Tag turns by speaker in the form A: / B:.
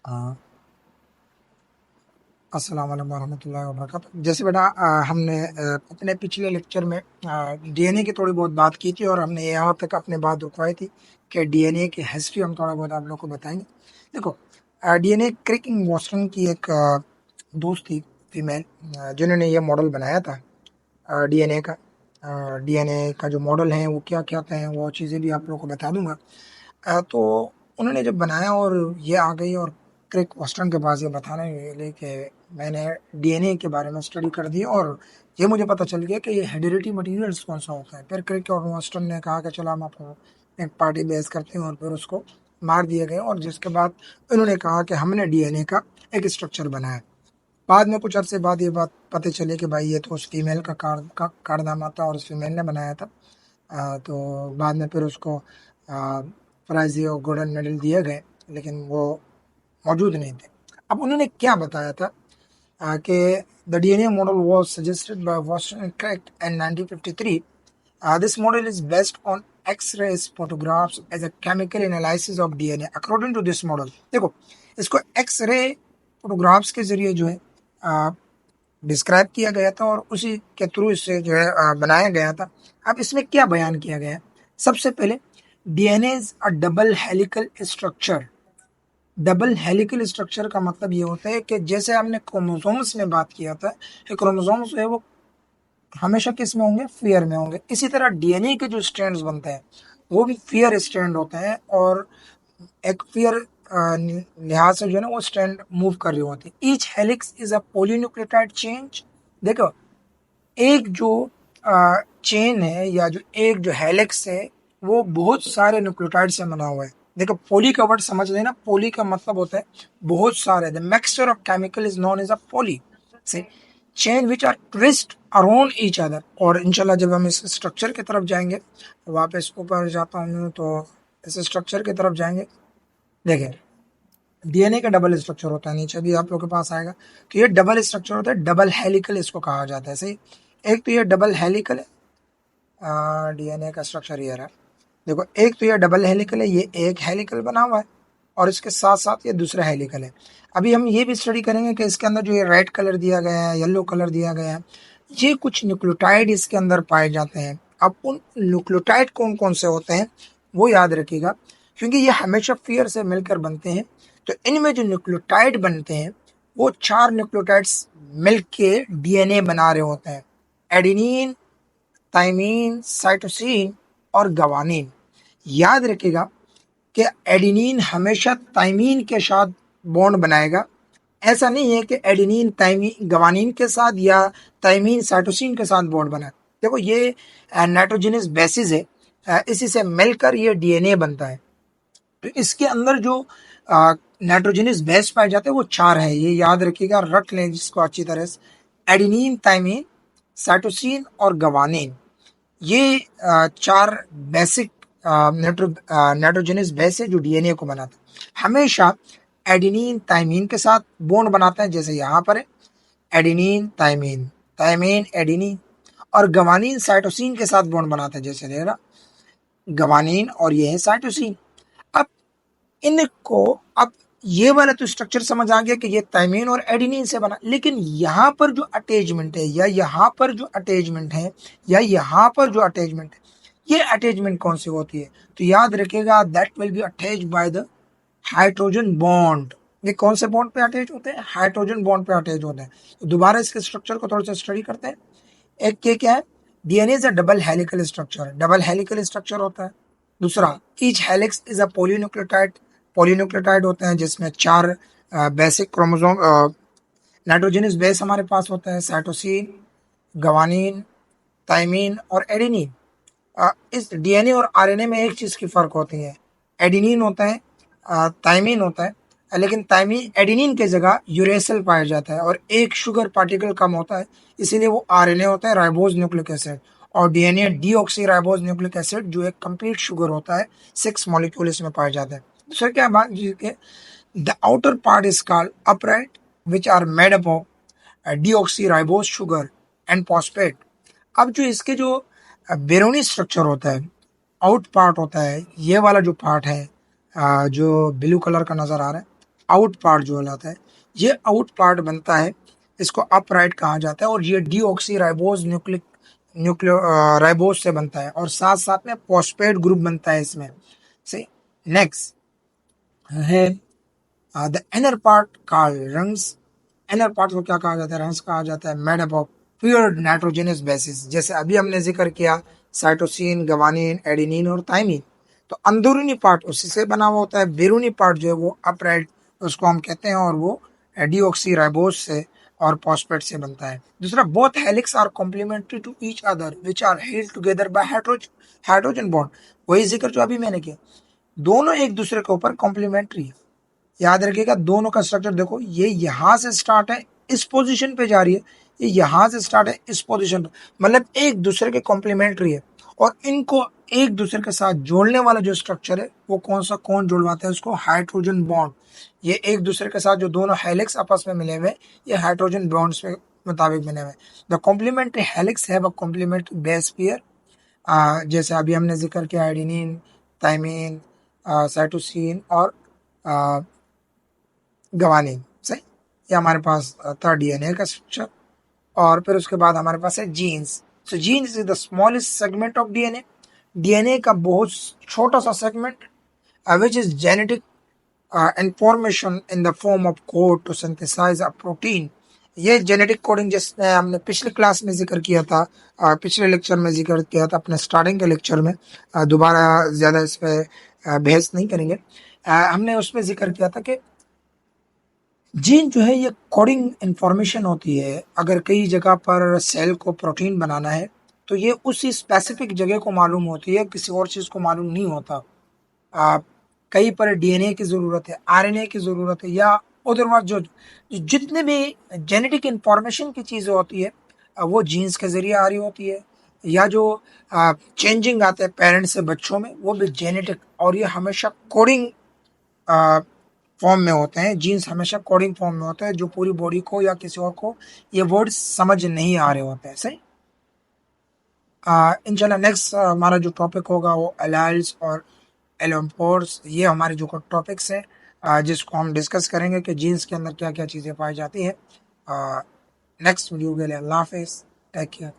A: हाँ, अस्सलाम वालेकुम रहमतुल्लाहि व बरकातहू। जैसे बेटा हमने अपने पिछले लेक्चर में डीएनए की थोड़ी बहुत बात की थी और हमने यहाँ तक अपने बात रुकवाई थी कि डीएनए की हिस्ट्री हम थोड़ा बहुत आप लोग को बताएंगे। देखो, डीएनए क्रिकिंग बॉस्टन की एक दोस्त थी, फीमेल, जिन्होंने ये मॉडल बनाया था डीएनए का। डीएनए का जो मॉडल है वो क्या क्या हैं वो चीज़ें भी आप लोगों को बता दूंगा। तो उन्होंने जब बनाया और ये आ गई और क्रिक वॉस्टन के पास ये बताने लगे कि मैंने डीएनए के बारे में स्टडी कर दी और ये मुझे पता चल गया कि ये हेरिडिटी मटेरियल्स कौन सा होता है। फिर क्रिक और वॉस्टन ने कहा कि चलो हम आपको एक पार्टी बेस करते हैं और फिर उसको मार दिए गए और जिसके बाद उन्होंने कहा कि हमने डीएनए का एक स्ट्रक्चर बनाया। बाद में कुछ अरसे बाद ये बात पता चली कि भाई ये तो उस फीमेल का कारनामा था और उस फीमेल ने बनाया था। तो बाद में फिर उसको प्राइज़ और गोल्डन मेडल दिए गए, लेकिन वो मौजूद नहीं थे। अब उन्होंने क्या बताया था कि the DNA model was suggested by Watson and Crick in 1953। This model is based on X rays photographs as a chemical analysis of DNA. According to this model, देखो, इसको एक्स-रे फोटोग्राफ्स के ज़रिए जो है डिस्क्राइब किया गया था और उसी के थ्रू इसे जो है बनाया गया था। अब इसमें क्या बयान किया गया है? सबसे पहले, DNA is a double helical structure. Double helical structure का मतलब ये होता है कि जैसे हमने क्रोमोसोम्स में बात किया था कि क्रोमोसोम्स जो है वो हमेशा किस में होंगे? पेयर में होंगे। इसी तरह डीएनए के जो स्ट्रैंड्स बनते हैं वो भी पेयर स्ट्रैंड होते हैं और एक पेयर लिहाज से जो है ना वो स्ट्रैंड मूव कर रही होती है। Each helix is a polynucleotide change. देखो, एक जो चेन है या जो एक जो हेलिक्स है वो बहुत सारे न्यूक्लियोटाइड से बना हुआ है। देखो, पोली का वर्ड समझ लेना। पोली का मतलब होता है बहुत सारे। The mixture of chemical is known as a poly से chain which are twist around each other. और इंशाल्लाह जब हम इस स्ट्रक्चर की तरफ जाएंगे, वापस ऊपर जाता हूँ तो इस स्ट्रक्चर की तरफ जाएंगे। देखिए, डीएनए का डबल स्ट्रक्चर होता है, नीचे भी आप लोग के पास आएगा। तो ये डबल स्ट्रक्चर होता है, डबल हेलिकल इसको कहा जाता है। सही, एक तो ये डबल हेलिकल है, डीएनए का स्ट्रक्चर ये रहा। देखो, एक तो ये डबल हेलिकल है, ये एक हेलिकल बना हुआ है और इसके साथ साथ ये दूसरा हेलिकल है। अभी हम ये भी स्टडी करेंगे कि इसके अंदर जो ये रेड कलर दिया गया है, येलो कलर दिया गया है, ये कुछ न्यूक्लियोटाइड इसके अंदर पाए जाते हैं। अब उन न्यूक्लियोटाइड कौन कौन से होते हैं वो याद रखिएगा, क्योंकि ये हमेशा पेयर से मिलकर बनते हैं। तो इनमें जो न्यूक्लियोटाइड बनते हैं वो चार न्यूक्लियोटाइड्स मिलके डीएनए बना रहे होते हैं। एडेनिन, थाइमीन, साइटोसिन और गवानीन। याद रखिएगा कि एडेनिन हमेशा थाइमीन के साथ बॉन्ड बनाएगा। ऐसा नहीं है कि एडेनिन थाइमीन गवानीन के साथ या थाइमीन साइटोसिन के साथ बॉन्ड बना। देखो, ये नाइट्रोजनस बेसिस है, इसी से मिलकर ये डीएनए बनता है। तो इसके अंदर जो नाइट्रोजनस बेस पाए जाते हैं वो चार है, ये याद रखिएगा, रट लें जिसको अच्छी तरह से। एडेनिन, थाइमीन, साइटोसिन और गवानीन, ये चार बेसिक नाइट्रोजनस बेस है जो डीएनए को बनाता है। हमेशा एडेनिन थाइमीन के साथ बॉन्ड बनाता है, जैसे यहाँ पर है एडेनिन थाइमीन, थाइमीन एडेनिन। और गवानीन साइटोसिन के साथ बॉन्ड बनाता है, जैसे रहा गवानीन और ये है साइटोसिन। अब इनको, अब ये वाला तो स्ट्रक्चर समझ आ गया कि ये थाइमीन और एडेनिन से बना, लेकिन यहाँ पर जो अटैचमेंट है या यहाँ पर जो अटैचमेंट है या यहाँ पर जो अटैचमेंट है, ये अटैचमेंट कौन सी होती है? तो याद रखिएगा, that will be attached by the hydrogen bond. ये कौन से बॉन्ड पे अटैच होते हैं? हाइड्रोजन बॉन्ड पे अटैच होते हैं। तो दोबारा इसके स्ट्रक्चर को थोड़ा सा स्टडी करते हैं। एक ये क्या है? DNA is a double helical structure, double helical structure होता है। दूसरा, each helix is a polynucleotide. Polynucleotide होते हैं जिसमें चार बेसिक क्रोमोसोम नाइट्रोजनस बेस हमारे पास होता है, साइटोसिन, गवानीन, थाइमीन और एडेनिन। इस डीएनए और आरएनए में एक चीज की फर्क होती है, एडेनिन होता है, थाइमीन होता है, लेकिन थाइमीन एडेनिन के जगह यूरेसिल पाया जाता है और एक शुगर पार्टिकल कम होता है, इसीलिए वो आरएनए होता है, राइबोज न्यूक्लिक एसिड। और DNA deoxy ribose nucleic acid जो एक कंप्लीट शुगर होता है, 6 मॉलिक्यूल इसमें पाए जाते हैं। दूसरा क्या बात जी के, the outer part is called upright which are made up of deoxyribose sugar and phosphate. अब जो इसके जो बेरोनी स्ट्रक्चर होता है, आउट पार्ट होता है, ये वाला जो पार्ट है जो ब्लू कलर का नजर आ रहा है, आउट पार्ट जो कहलाता है, ये आउट पार्ट बनता है, इसको अपराइट कहा जाता है, और ये डीऑक्सी राइबोज न्यूक्लियो राइबोज से बनता है, और साथ साथ में फॉस्फेट ग्रुप बनता है इसमें से। नेक्स्ट है the inner part called rungs. Inner part को क्या कहा जाता है? रंग्स कहा जाता है, made up of pure nitrogenous bases. जैसे अभी हमने जिक्र किया साइटोसिन, गवानीन, एडेनिन और थाइमिन, तो अंदरूनी पार्ट उसी से बना हुआ होता है, बैरूनी पार्ट जो है वो अपराइट उसको हम कहते हैं, और वो डीऑक्सी राइबोज से और फॉस्फेट से बनता है। दूसरा, both helix are complementary to each other which are held together by hydrogen bond. वही जिक्र जो अभी मैंने किया, दोनों एक दूसरे के ऊपर कॉम्प्लीमेंट्री है। याद रखिएगा, दोनों का स्ट्रक्चर देखो, ये यहां से स्टार्ट है, इस पोजीशन पे जा रही है, ये यहां से स्टार्ट है, इस पोजीशन पे, मतलब एक दूसरे के कॉम्प्लीमेंट्री है। और इनको एक दूसरे के साथ जोड़ने वाला जो स्ट्रक्चर है वो कौन जुड़वाता है उसको? Hydrogen bond. ये एक दूसरे के साथ जो दोनों हेलिक्स आपस में मिले हुए, ये हाइड्रोजन बॉन्ड्स के मुताबिक बने हुए। The complementary helix have a complementary base pair. जैसे अभी हमने जिक्र किया एडेनिन, थाइमिन, साइटोसिन और गवानीन, सही। ये हमारे पास था डीएनए का स्ट्रक्चर। और फिर उसके बाद हमारे पास है genes. So genes is the smallest segment of DNA. DNA का बहुत छोटा सा segment which is genetic information in the form of code to synthesise a protein. ये जेनेटिक कोडिंग जिसने हमने पिछले क्लास में जिक्र किया था, पिछले लेक्चर में जिक्र किया था, अपने स्टार्टिंग के लेक्चर में, दोबारा ज़्यादा इस पर बहस नहीं करेंगे। हमने उसमें जिक्र किया था कि जीन जो है ये कोडिंग इंफॉर्मेशन होती है। अगर कई जगह पर सेल को प्रोटीन बनाना है तो ये उसी स्पेसिफिक जगह को मालूम होती है, किसी और चीज़ को मालूम नहीं होता। आ, कहीं पर डीएनए की ज़रूरत है, आरएनए की ज़रूरत है, या अदरवाइज जितने भी जेनेटिक इंफॉर्मेशन की चीज़ें होती है, वो जीन्स के ज़रिए आ रही होती है। या जो चेंजिंग आते हैं पेरेंट्स से बच्चों में, वो भी जेनेटिक, और ये हमेशा कोडिंग फॉर्म में होते हैं। जीन्स हमेशा कोडिंग फॉर्म में होते हैं, जो पूरी बॉडी को या किसी और को ये वर्ड समझ नहीं आ रहे होते हैं, सही। इंशाल्लाह नेक्स्ट हमारा जो टॉपिक होगा वो एलाइल्स और एलोम्पोर्स, ये हमारे जो टॉपिक्स हैं जिसको हम डिस्कस करेंगे कि जीन्स के अंदर क्या क्या चीज़ें पाई जाती हैं। नेक्स्ट वीडियो के लिए अल्लाह हाफिज़, टेक केयर।